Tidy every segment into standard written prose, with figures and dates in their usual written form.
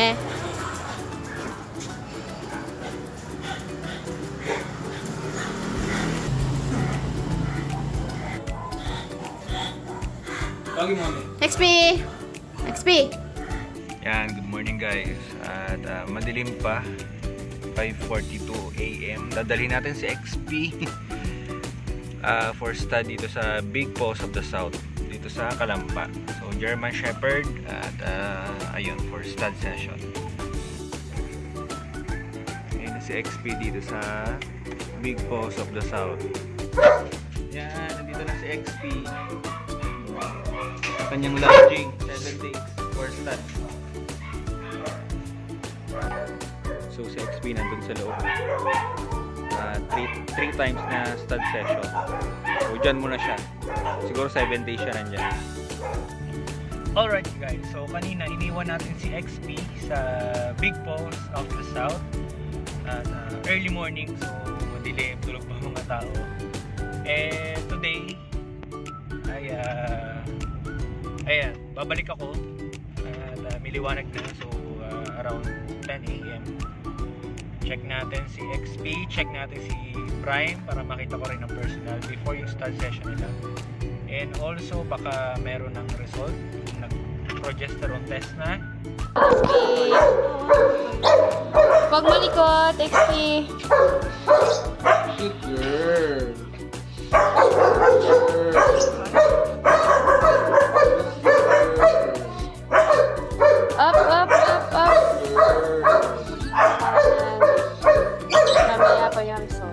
kami. XP! XP! Yan, good morning guys. At madilim pa. 5:42 AM. Dadalhin natin si XP for stud dito sa Big Paws of the South. Dito sa Kalampa. So, German Shepherd. At ayun, for stud session. Ayun si XP dito sa Big Paws of the South. Yan, nandito na si XP. Kanyang lodging, 7 days for stud. So si XP nandun sa loob. 3 times na stud session. So dyan muna siya. Siguro 7 days siya nandyan. Alright guys, so kanina iniwan natin si XP sa Big Paws of the South. At early morning, so madilim, tulog pa mga tao. And today ay ayan, babalik ako at may liwanag na, so around 10 AM. Check natin si XP, check natin si Prime para makita ko rin ng personal before yung stud session nila. And also baka meron ng result kung nag-progesterone test na. XP! Huwag malikot, XP! Good girl! Up, up, up, up! Mamaya pa yung so.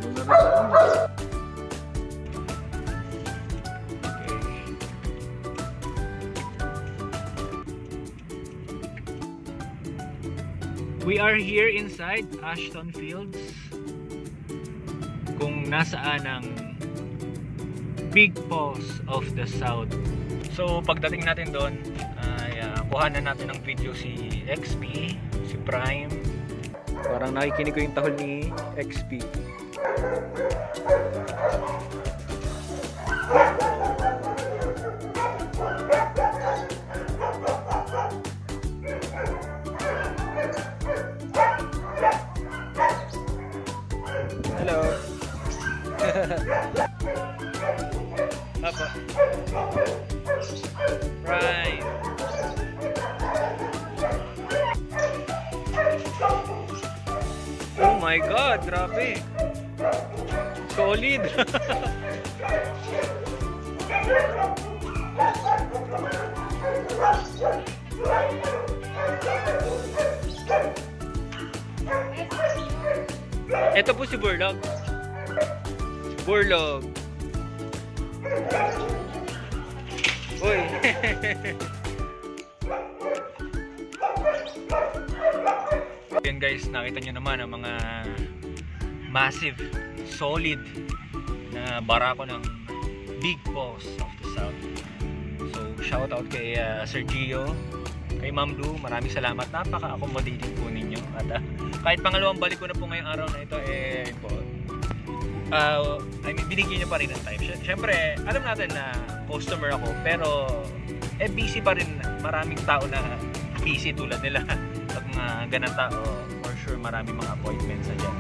We are here inside Ashton Fields. Kung nasaan ang Big Paws of the South. So pagdating natin doon, kuhanan natin ng video si XP, si Prime. Parang nakikinig ko yung tahol ni XP. Hello. Apa? Prime. Oh my God, grabe. Solid. Ito po si Burlog. Burlog. Uy. Yan guys, nakita nyo naman ang mga massive, solid na barako ng Big Paws of the South. So shout out kay Sir Gio, kay Ma'am Lou, maraming salamat, napaka-accommodating po ninyo. At kahit pangalawang balik ko na po ngayong araw na ito, po, I mean, binigyan nyo pa rin ng time. Siyempre, alam natin na customer ako, pero busy pa rin, maraming tao na busy tulad nila. At mga ganang tao, for sure maraming mga appointments na dyan.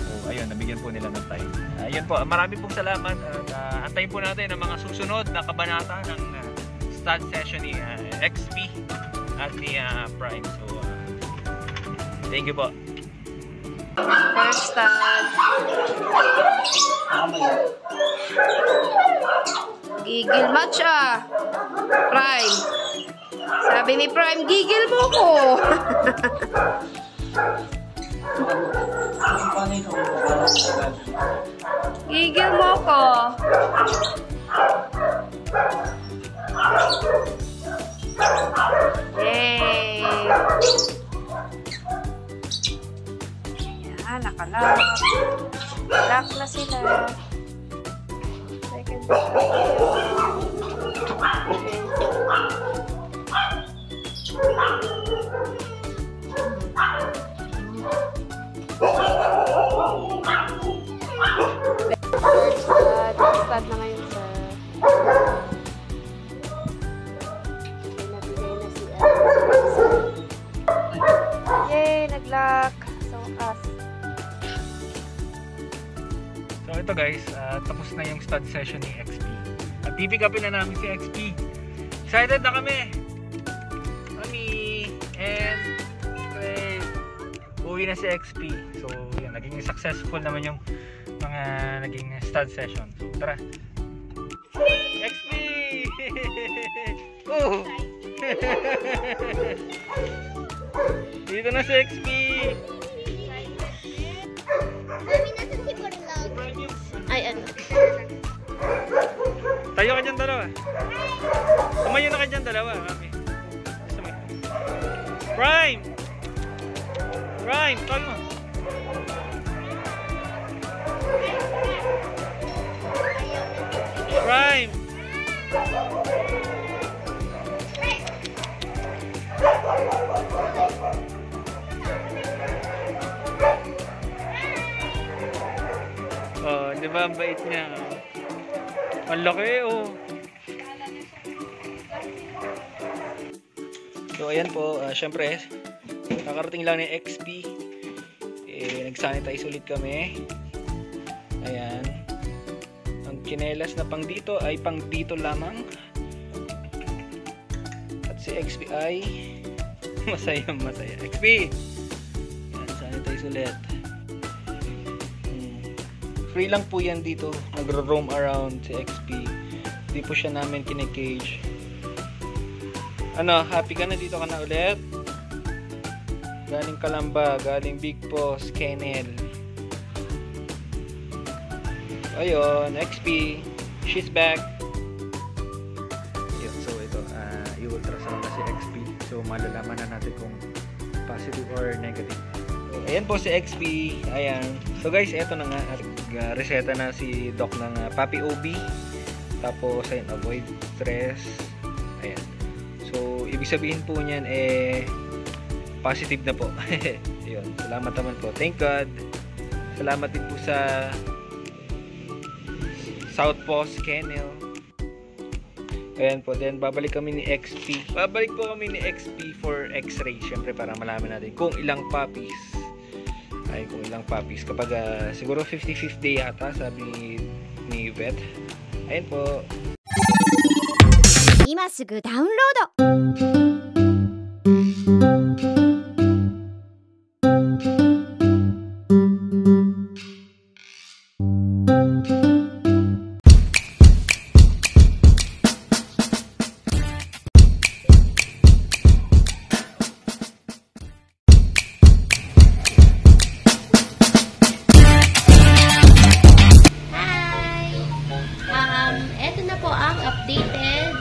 So ayun, nabigyan po nila ng time. Ayun po, marami pong salamat. At antayin po natin ang mga susunod na kabanata ng stud session ni XP at ni Prime. So thank you po. First stud. Gigil match Prime. Sabi ni Prime, gigil mo ko. Gigil mo ko. Yay! Ayan, nakalock. Lock na sila. Second stud na ngayon sa nabigay na si ito guys, tapos na yung stud session ni XP. At pipick upin na namin si XP. Excited na kami! Mami! And uwi na si XP. So, yun, naging successful naman yung mga naging stud session. So, tara! XP! Oh! Dito na si XP! Ay, ano? Tayo ka dyan dalawa. Tumayo na ka dyan dalawa, mami. Prime! Prime! Tawag mo. Prime! Oh, di ba ang bait niya? Ang laki, oh. So, ayan po, syempre, nakarating lang ni XP. Nag-sanitize ulit kami. Ayan. Ang chinelas na pang dito ay pang dito lamang. At si XP ay masaya. XP! Ayan, sanitize ulit. Free lang po yan dito. Nagro-roam around si XP. Hindi po siya namin kinikage. Ano, happy ka na? Dito ka na ulit? Galing Kalamba, galing Big Boss, Kennel. Ayun, XP. She's back. Yun, so ito, i-ultrasound na si XP. So, malalaman na natin kung positive or negative. So, ayan po si XP. Ayan. So guys, eto na nga. Reseta na si Doc ng Papi OB. Tapos, ayun, avoid stress. Ayan. So, ibig sabihin po niyan, positive na po. Ayun. Salamat naman po. Thank God. Salamat din po sa South Post Kennel. Ayan po. Then, babalik kami ni XP. Babalik po kami ni XP for x-ray. Siyempre, para malaman natin kung ilang puppies. Ay, kung ilang puppies. Kapag siguro 50-50 yata, sabi ni vet. Ayan po. 今すぐダウンローEto na po ang updated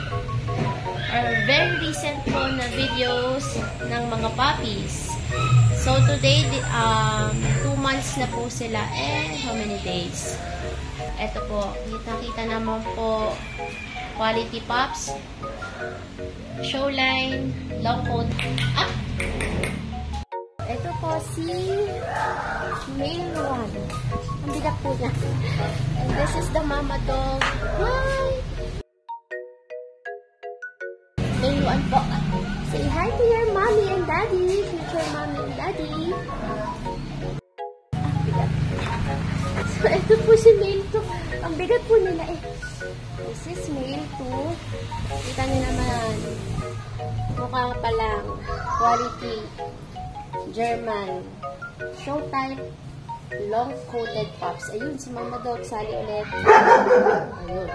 or very recent po na videos ng mga puppies. So today, 2 months na po sila and how many days? Eto po, kita-kita naman po quality pups, showline, long coat. Eto po si male one. Ang bigat po niya. And this is the mama dog. Hi! Layuan po. Say hi to your mommy and daddy. Future mommy and daddy. Ang bigat. So, ito po si male 2. Ang bigat po nila eh. This is male 2. Kita niyo naman. Mukha pa lang. Quality. German. Show type. Long-coated pups. Ayun, si Mama Dog. Sali ulit. Ayun.